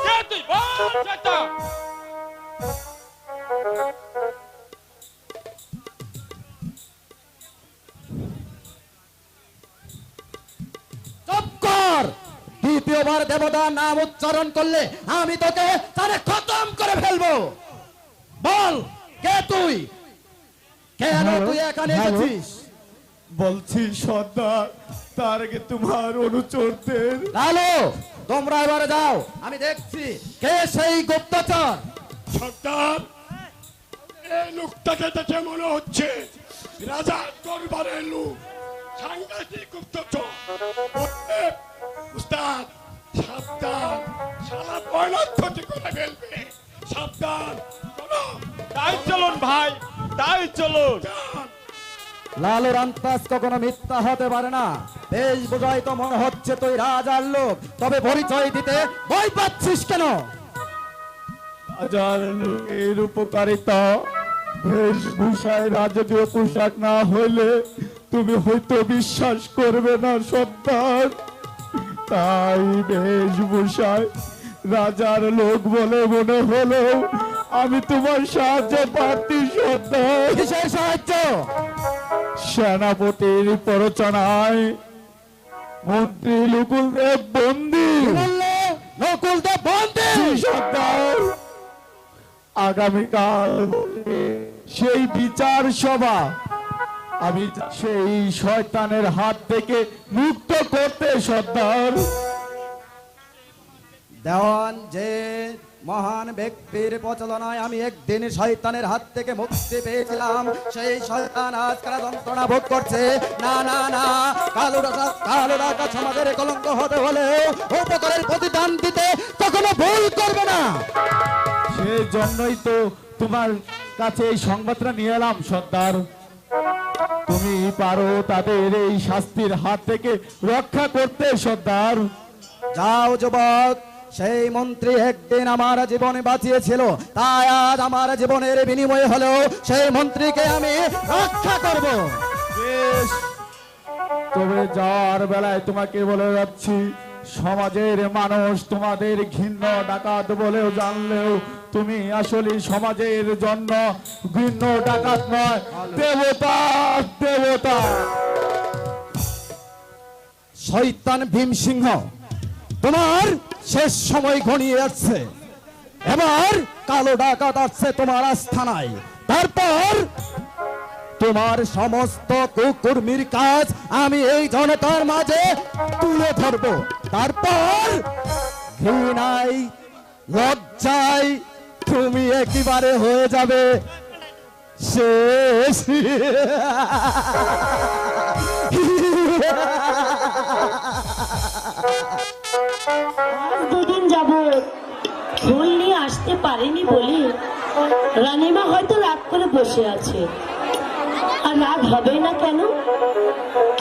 কে তুই, বল সেটা। চুপ কর, দ্বিতীয়বার দেবতার নাম উচ্চারণ করলে আমি তোকে তারে খতম করে ফেলবো। বল কে তুই, কেন তুই এখানে এসেছিস? বলছি সর্দার, তার আগে তোমার অনুচরদের। লালু, তোমরা এবারে যাও, আমি দেখছি কে সেই গুপ্তচর। সর্দার, এই লোকটাকে দেখে মনে হচ্ছে রাজার দরবারের লোক, সাংঘাতিক গুপ্তচর। উস্তাদ সাবধান, শালা পয়নাক্ষতি করে ফেলবে, সাবধান। চলো তাই চলুন ভাই, তাই চলুন। যান। লালুর আন্তাজ কখনো মিথ্যা হতে পারে না। বেশ বোঝাই তো মনে হচ্ছে তুই রাজার লোক, তবে পরিচয় দিতে ভয় পাচ্ছিস কেন? রাজার লোকের উপকারিতা বেশভূষায় রাজকীয় পোশাক না হইলে তুমি হয়তো বিশ্বাস করবে না সর্দার। তাই বেশভূষায় রাজার লোক বলে মনে হলো আমি তোমার সাহায্য প্রার্থী সর্দার। কিসের সাহায্য? সেনাপতির প্ররোচনায় মন্ত্রী নকুলদেব বন্দী। বললে নকুলদেব বন্দী? সর্দার, আগামীকাল সেই বিচার সভা আমি সেই শয়তানের হাত থেকে মুক্ত করতে সর্দার। দেওয়ান, যে মহান ব্যক্তির প্রচলনায় আমি একদিন শয়তানের হাত থেকে মুক্তি পেয়েছিলাম, সেই শয়তান আজ কারা যন্ত্রণা ভোগ করছে। না না না, কালো ডাকাত সমাজের কলঙ্ক হতে হলে উপকারের প্রতিদান দিতে কখনো ভুল করবে না। সেই জন্যই তো তোমার কাছে এই সংবাদটা নিয়ে এলাম সর্দার। তুমি পারো তাদের এই শাস্তির হাত থেকে রক্ষা করতে সর্দার। যাও যুবক, সেই মন্ত্রী একদিন আমার জীবন বাঁচিয়েছিল, তাই আজ আমার জীবনের বিনিময়ে হলেও সেই মন্ত্রীকে আমি রক্ষা করব। বেশ, তবে যাওয়ার বেলায় তোমাকে বলে যাচ্ছি, সমাজের মানুষ তোমাদের ঘৃণ্য ডাকাত বলেও জানলেও তুমি আসলে সমাজের জন্য ঘৃণ্য ডাকাত নয়, দেবতা দেবতা। শয়তান ভীমসিংহ, তোমার শেষ সময় ঘনিয়ে আসছে। এবার কালো ডাকাত আসছে তোমার আস্থানায়, তারপর তোমার সমস্ত কুকর্মীর কাজ আমি এই জনতার মাঝে তুলে ধরব। তারপর ঘৃণায় লজ্জায় তুমি একেবারে হয়ে যাবে শেষ। দুদিন যাবত ফুল নিয়ে আসতে পারেনি বলে রানীমা হয়তো রাগ করে বসে আছে। আর রাগ হবে না কেন?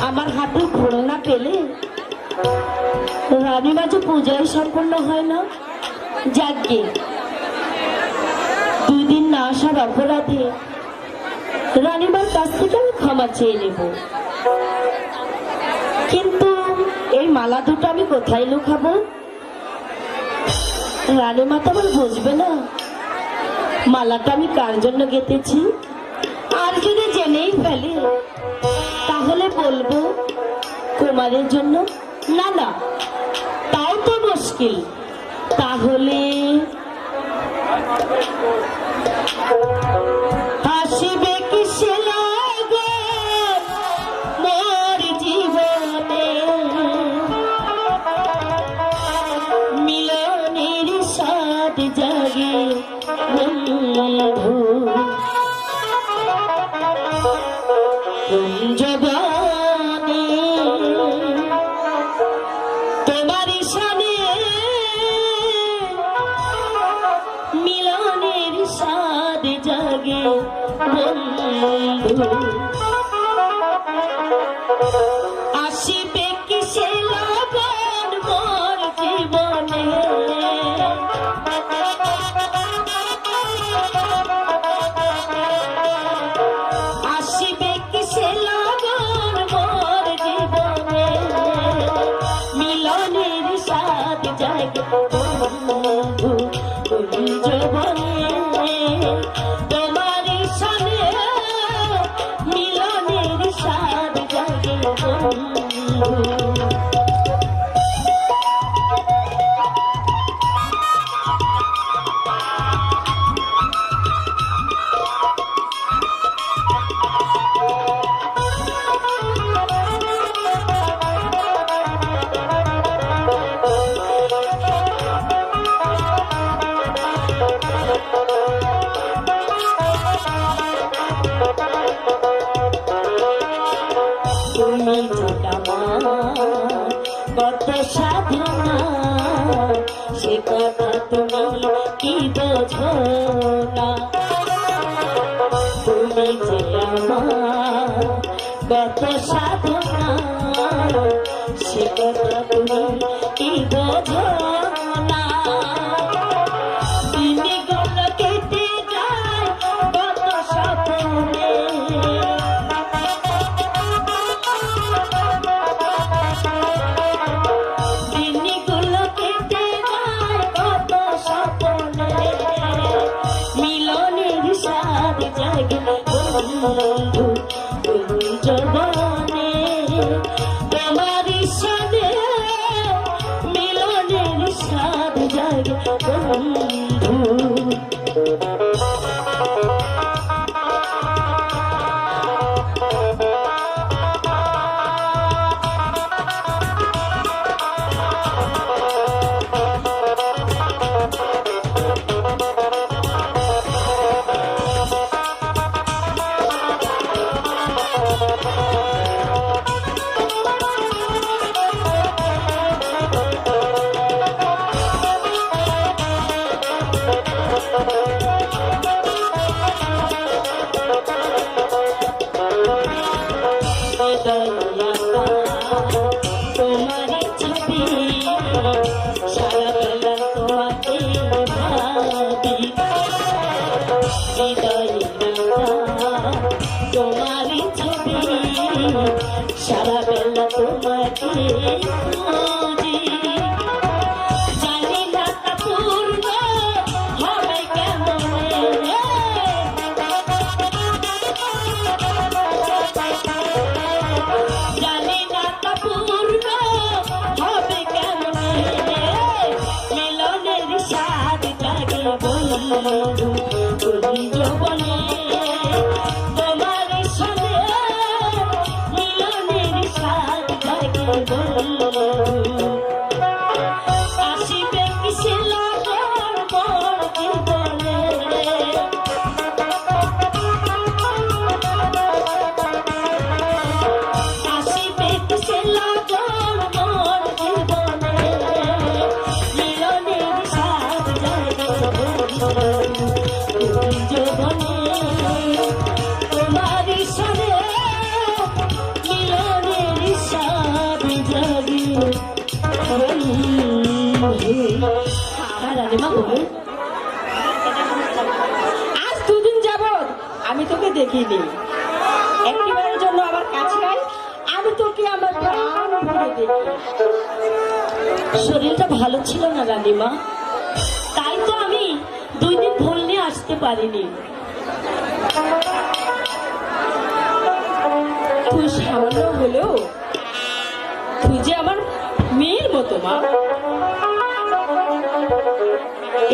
আমার হাতে ফুল না পেলে রানীমা যে পূজায় সম্পন্ন হয় না। যাকে 2 দিন না আসার অপরাধে রানীমার কাছ থেকে আমি ক্ষমা চেয়ে নেব। কিন্তু এই মালা দুটো আমি কোথায় লুকাবো? রানীমা তো আবার বুঝবে না মালাটা আমি কার জন্য গেঁথেছি। আর যদি জেনেই ফেলে তাহলে বলবো কুমারের জন্য। না না, তাও তো মুশকিল। তাহলে হাসিবে কি সে লাগন মোর জীবনে, মিলনের সাথ জাগে বন্ধু কুঞ্জবনে, তোমার সানে মিলনের সাথ জাগে বন্ধু। আসিবে কি সে লগন মোর জীবনে, আসিবে কি সে লগন মোর জীবনে, মিলনের সাথ জাগে বন্ধু কুঞ্জবনে, তোমার সানে মিলনের সাথ জাগে বন্ধু। তুমি কত সাধনা সে কথা তুমি কি বোঝো না, তুমি যে আমার কত সাধনা সে কথা তুমি কি বোঝো না। দিনে গল কেটে যায় কত স্বপ্নে, দিনগুলো কেটে যায় কত স্বপ্নে, মিলনের সাথ জাগে বন্ধু কুঞ্জবনে, তোমার সাথে মিলনের সাথ জাগে বন্ধু। তোমার ছবি সারা বেলা তোমাকে ভাবি, হৃদয় তোমার ছবি সারা বেলা তোমাকে খুঁজি, জানি না তা পূর্ণ হবে কেমনে, জানি না তা পূর্ণ হবে কেমনে, মিলনের সাথ জাগে বন্ধু কুঞ্জবনে, তোমার সাথে মিলনের সাথ জাগে বন্ধু। আসিবে কি সে লগন মোর জীবনে, আসিবে কি সে লগন মোর জীবনে, মিলনের সাথ জাগে বন্ধু কুঞ্জবনে, তোমার সাথে মিলনের সাথ জাগে বন্ধু। রানীমা বলুন, আজ দুদিন যাবৎ আমি তোকে দেখিনি, একটিবারের জন্য আমার কাছে আয়, আমি আমি তোকে আমার প্রাণ ভরে দেখি। শরীরটা ভালো ছিল না রানীমা, তাই তো আমি 2 দিন ভুল নিয়ে আসতে পারিনি। তুই সামান্য হলেও তুই যে আমার মেয়ের মতো মা।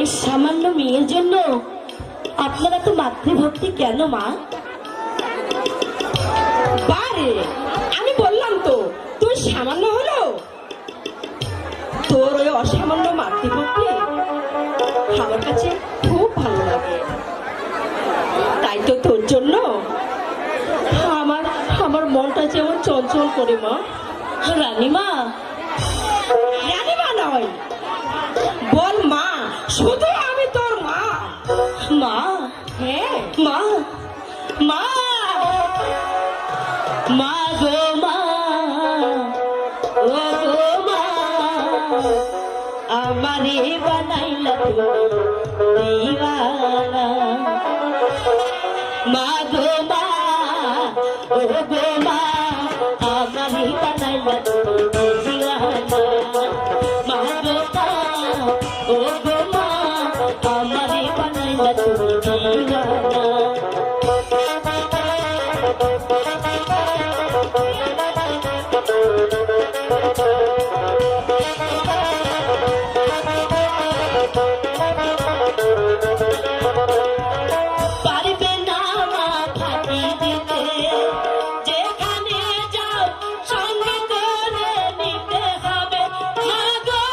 এই সামান্য মেয়ের জন্য আপনারা তো মাতৃভক্তি কেন মা? বারে আমি বললাম তো তুই সামান্য হলো, তোর ওই অসামান্য মাতৃভক্তি আমার কাছে খুব ভালো লাগে। তাই তো তোর জন্য আমার আমার মনটা যেমন চঞ্চল করে মা। রানীমা, রানীমা নয়, বল মা, শুধু আমি তোর মা। মা, হ্যাঁ মা, মা, মা গো মা, ও গো মা, আমারে বানাইলা তুমি দিওয়ানা। মা গো মা, ও গো মা, আমারে বানাইলা তুমি দিওয়ানা। মা গো মা, ও গো মা, আমারে বানাইলা তুমি দিওয়ানা। পারবে না মা ফাঁকি দিতে, যেখানে যাও সঙ্গে করে নিতে হবে। মা গো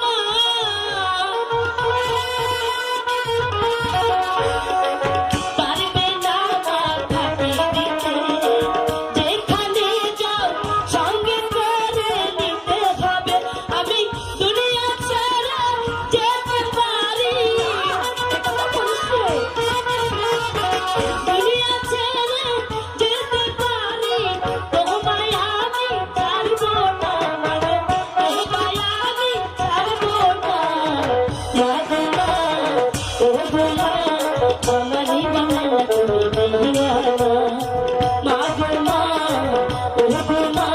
মা, পারবে না মা ফাঁকি দিতে, যেখানে যাও সঙ্গে করে নিতে হবে। আমি দুনিয়া ছেড়ে যেতে পারি, দুনিয়া ছেড়ে যেতে পারি, তোমায় আমি ছাড়বো না, তোমায় আমি ছাড়বো না। মা গো মা, ও গো মা, আমারই বাংলা তুমি দিওয়ানা। মা গো মা, ও গো মা,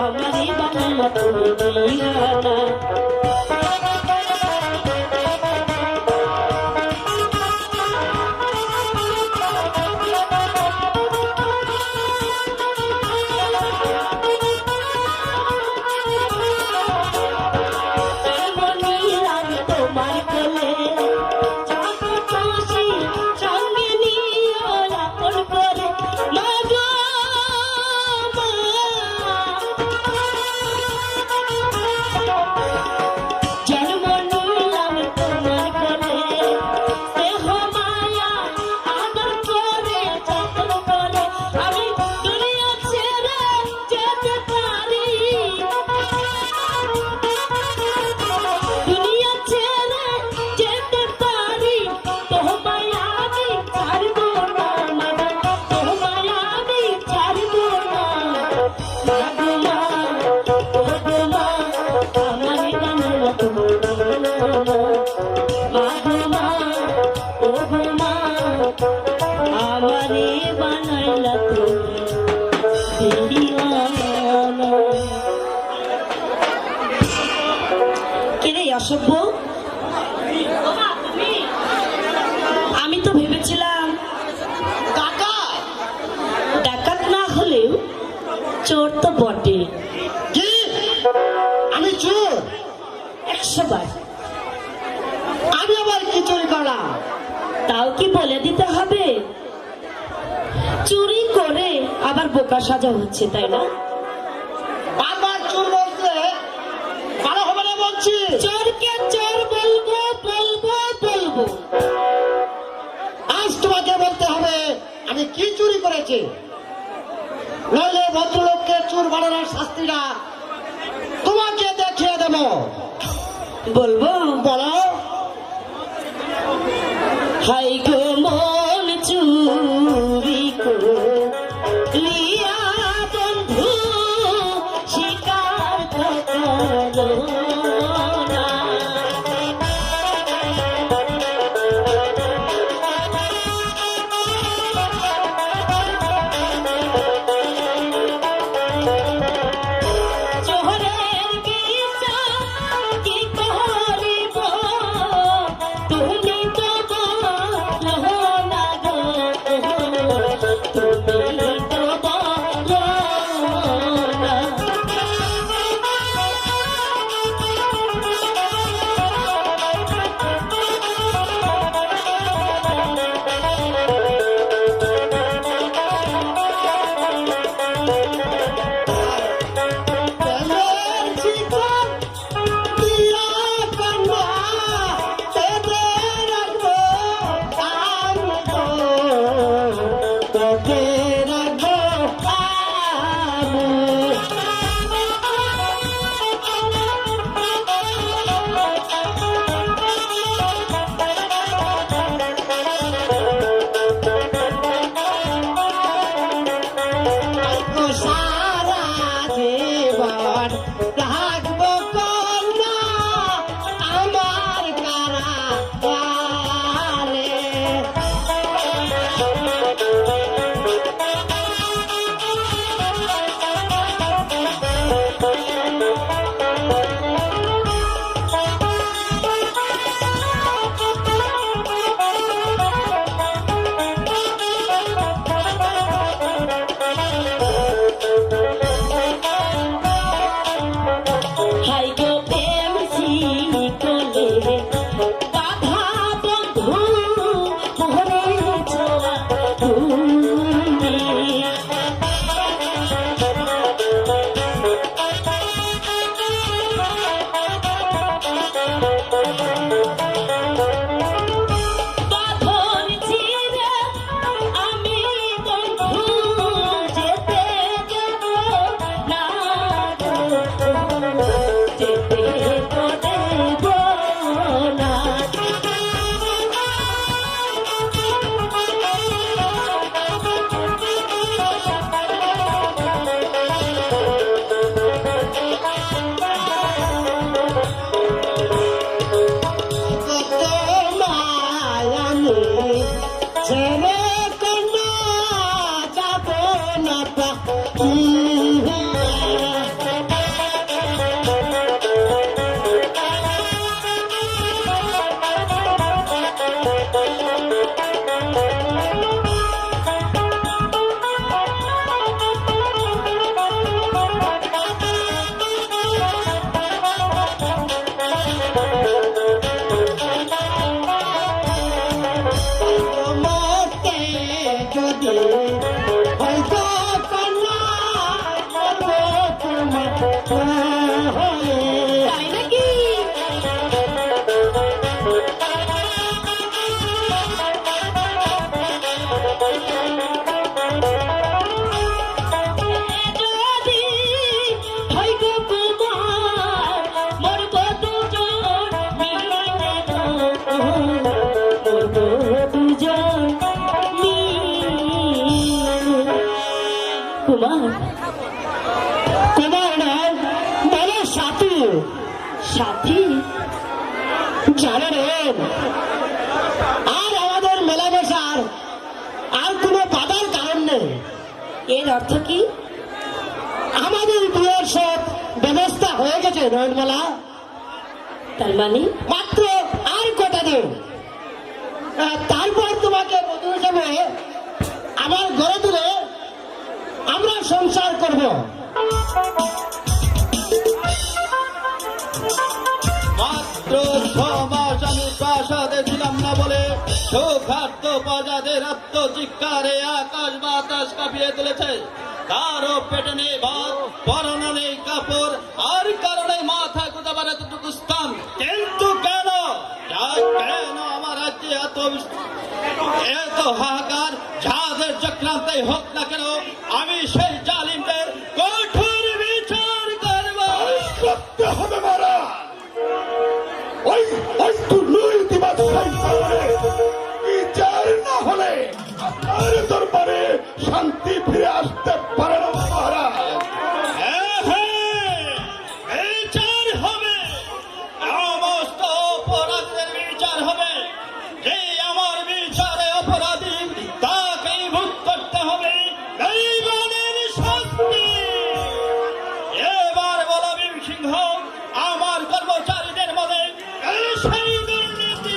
আমারই বাংলা তুমি দিওয়ানা। মনিরাম তোমার কোলে যাবো কাশি, সঙ্গে নিও আপন করে। মা গো মা, জন্ম নিলাম তোমার কোলে, স্নেহ মায়া আদর করে যত্ন করে। আমি দুনিয়া ছেড়ে যেতে পারি, দুনিয়া ছেড়ে যেতে পারি, তোমায় আমি ছাড়বো না, তোমায় আমি ছাড়বো না। মা গো মা, ও গো মা, আমারে বানাইলা তুমি দিওয়ানা। মা গো মা, ও গো মা, আমারে বানাইলা তুমি দিওয়ানা। কিরে অসভ্য, আমি তো ভেবেছিলাম ডাকাত না হলেও চোর তো বটে। কি আমি চোর? 100 বার। আমি আবার কি চুরি করলাম? তাও কি বলে দিতে হবে? চুরি করে আবার বোকা সাজা হচ্ছে, তাই না? বারবার চোর বলতে ভালো হবে না বলছি। চোরকে চোর বলবো বলবো বলবো। আজ তোমাকে বলতে হবে আমি কি চুরি করেছি, নইলে ভদ্রলোককে চোর বানানোর শাস্তিটা তোমাকে দেখিয়ে দেব। বলবো? বলো। হাই গো মন চুরি করিয়া বন্ধু শিকার করো না। তুমি তো বলো না গো, তুমি তো বলো না। সারা জীবন রাখবো কন্যা আমার কারাগারে। হাই গো প্রেম শিকলে বাধা বন্ধু ধরেছ তুমি। বাঁধন ছিঁড়ে আমি বন্ধু যেতে দেব না গো, যেতে তো দেব না। কত মায়ামি ছেড়ে কন্যা যাব না পাখিয়া। তোমাকে যদি হয়তো কন্যা বলবো তোমার হয়ে। তাই নাকি? যদি হয়তো তোমার মরবো দুজন মিলে গো, মরবো দুজন মিলে। কুমার কুমার নাম বলো সাথী। সাথী জানেন আর আমাদের মেলামেশার আর কোনো বাধার কারণ নেই। এর অর্থ কি? আমাদের বিয়ের সব ব্যবস্থা হয়ে গেছে নয়নমালা। তার মানে মাত্র আর কটা দিন, তারপর তোমাকে বধূ হিসেবে আমার ঘরে তুলে আমরা সংসার করব। মাত্র 6 মাস আমি প্রাসাদে ছিলাম না বলে সৌভাগ্য প্রজাদের আত্মচিৎকারে আকাশ বাতাস কাঁপিয়ে তুলেছে। কারো পেটে নেই ভাত, পরনে নেই কাপড়, আর কারণে মাথা গোজাবার এতটুকু স্থান। কিন্তু কেন কেন আমার রাজ্যে এত হাহাকার? যাদের চক্রান্তে হোক না কেন আমি সেই জালিমদের কঠোর বিচার করব। করতে হবে মারা। ওই ওই তুলুই দিবস বিচার না হলে আপনার দরবারে শান্তি ফিরে আসতে পারে না মহারাজ। বিচার হবে, সমস্ত অপরাধের বিচার হবে। যে আমার বিচারে অপরাধী তাকেই ভোগ করতে হবে দৈবানের শাস্তি। এবার বলো সিংহ, আমার কর্মচারীদের মধ্যে সেই দুর্নীতি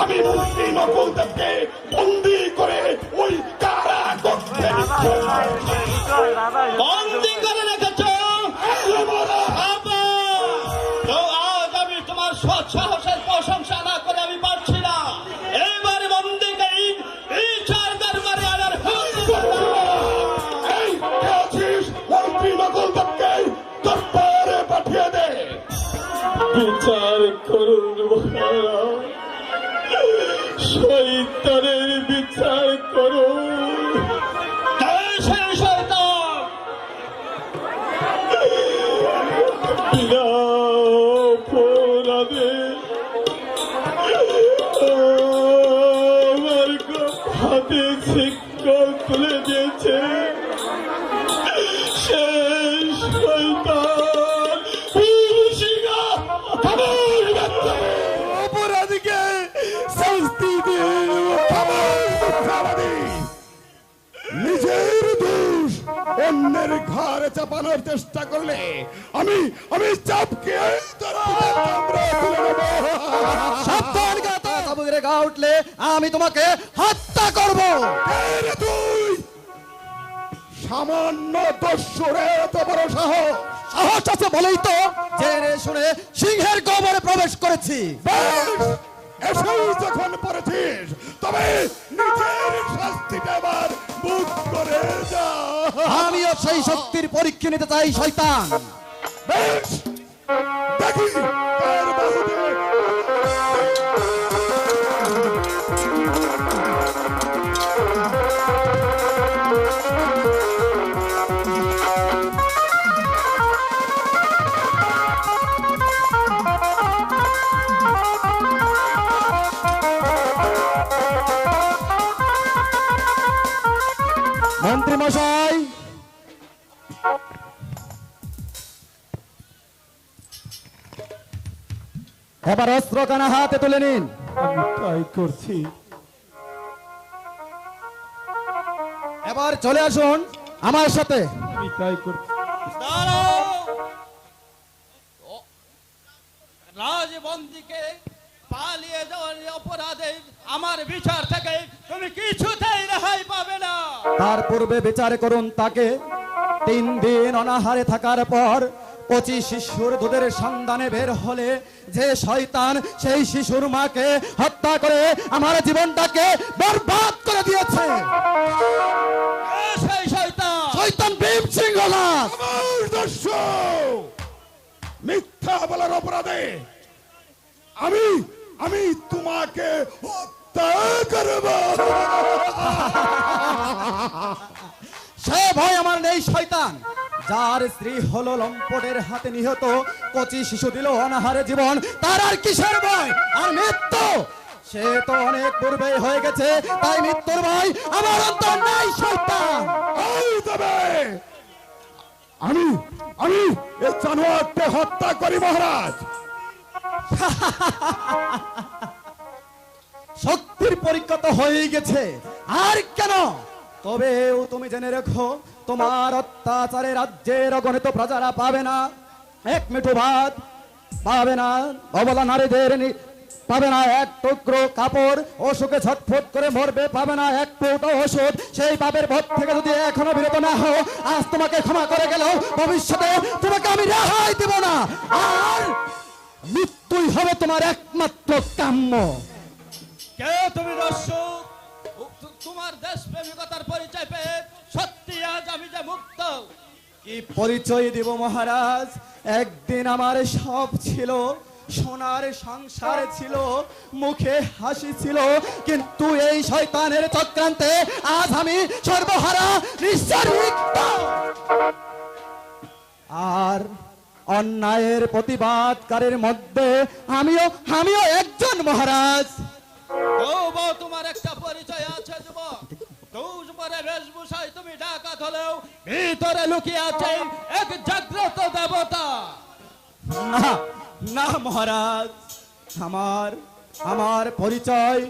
আমি মন্ত্রী নকুলদেবকে বন্দি করে ওই কারাকক্ষে বন্দি করে রেখেছ বাবা। তো আজ আমি তোমার সৎ সাহসের প্রশংসা না করে আমি পারছি না। এবার বন্দিকারী বিচার দরবারে আনার হুকুম করলাম। এই কে আছিস? মন্ত্রী নকুলদেবকে দরবারে পাঠিয়ে দে। বিচার করুন মহারাজ, শয়তানের বিচার করুন। দেশের শয়তান বিনা অপরাধে আমার হাতে শিক্ষক তুলে দিয়েছে সেই শয়তান পুরুষিকা। অপরাধীকে শাস্তি দিন। মিথ্যাবাদী! নিজের দোষ অন্যের ঘরে চাপানোর চেষ্টা করলে আমি আমি চাপকে সাবধান গাতা চাবুকের গা উঠলে আমি তোমাকে হত্যা করব। তুই সামান্য দস্যুরে এত বড় সাহস! সাহস আছে বলেই তো জেনে শুনে সিংহের কবরে প্রবেশ করেছি। বেশ, এসেই যখন পড়েছিস তবে নিজের শাস্তিটা এবার বুক করে যা। আমিও সেই শক্তির পরীক্ষা নিতে চাই শয়তান। বেশ, দেখি কার বাহুতে মন্ত্রী মশাই, এবার অস্ত্র কানা হাতে তুলে নিন। আমি তাই করছি। এবার চলে আসুন আমার সাথে। আমি তাই করছি। দাঁড়াও। রাজবন্দীকে পালিয়ে যাওয়ার অপরাধে আমার বিচার থেকে তুমি কিছুতেই রেহাই পাবে না। তার পূর্বে বিচার করুন তাকে। 3 দিন অনাহারে থাকার পর 25 শিশুর দুধের সন্ধানে বের হলে যে শয়তান সেই শিশুর মাকে হত্যা করে আমার জীবনটাকে বরবাদ করে দিয়েছে সেই শয়তান শয়তান ভীম সিংহনাথ। আমার দস্যু মিথ্যা বলার অপরাধে আমি আমি তোমাকে হত্যা করব। সে ভয় আমার নেই শয়তান। যার স্ত্রী হলো লম্পটের হাতে নিহত, কচি শিশু দিল অনাহারে জীবন, তার আর কিসের ভয় আর মৃত্যু? সে তো অনেক পূর্বেই হয়ে গেছে, তাই মৃত্যুর ভয় আমার অন্তর নাই শয়তান। এই তবে আমি আমি এই জানোয়ারকে হত্যা করি মহারাজ। শক্তির পরীক্ষা তো হয়েই গেছে, আর কেন? তবেও তুমি জেনে রেখো, তোমার অত্যাচারে রাজ্যের অগণিত প্রজারা পাবে না এক মিঠু ভাত, পাবে না অবলা নারীদের পাবে না এক টুকরো কাপড়, অসুখে ছটফট করে মরবে, পাবে না এক ফুটো ওষুধ। সেই পাপের ভোগ থেকে যদি এখনো বিরত না হও, আজ তোমাকে ক্ষমা করে গেলেও ভবিষ্যতে তোমাকে আমি রেহাই দেব না, আর মৃত্যুই হবে তোমার একমাত্র কাম্য। কে তুমি দর্শক? তোমার দেশপ্রেমিকতার পরিচয় পেয়ে সত্যি আজ আমি যে মুক্ত। কি পরিচয় দিব মহারাজ? একদিন আমার সব ছিল, সোনার সংসার ছিল, মুখে হাসি ছিল, কিন্তু এই শয়তানের চক্রান্তে আজ আমি সর্বহারা নিঃস্বরিক্ত। আর অন্যায়ের প্রতিবাদকারীর মধ্যে আমিও একজন মহারাজ। তবুও তোমার একটা পরিচয় আছে যুবক। পরে বেশভূষায় তুমি ডাকাত হলেও ভিতরে লুকিয়ে আছে এক জাগ্রত দেবতা। না না মহারাজ, আমার পরিচয়,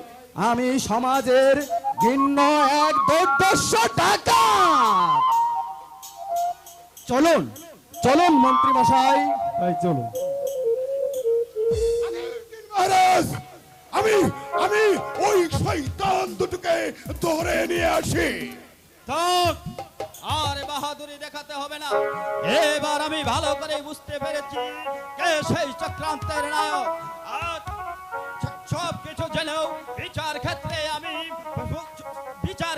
আমি সমাজের ঘৃণ্য এক দুর্দর্শ ডাকাত। চলুন চলুন মন্ত্রী মশাই। তাই চলুন। মহারাজ আমি আমি শয়তান দুটোকে ধরে নিয়ে আসি। থাক, আর বাহাদুরি দেখাতে হবে না। এবার আমি ভালো করে বুঝতে পেরেছি কে সেই চক্রান্তের নায়ক। আর সব কিছু জেনেও বিচার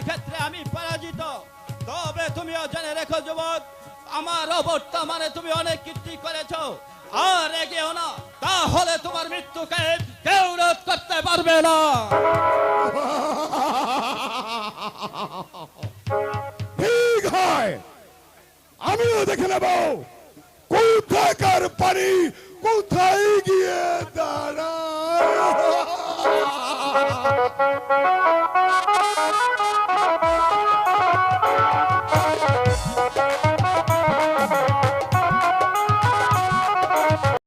ক্ষেত্রে আমি পরাজিত। তবে তুমিও জেনে রেখো যুবক, আমার অবর্তমানে তুমি অনেক কীর্তি করেছো। আর এগিয়েও না, তাহলে তোমার মৃত্যুকে কেউ রোধ করতে পারবে না। ঠিক হয়, আমিও দেখে নেব কোথাকার পানি কোথায় গিয়ে দাঁড়ায়।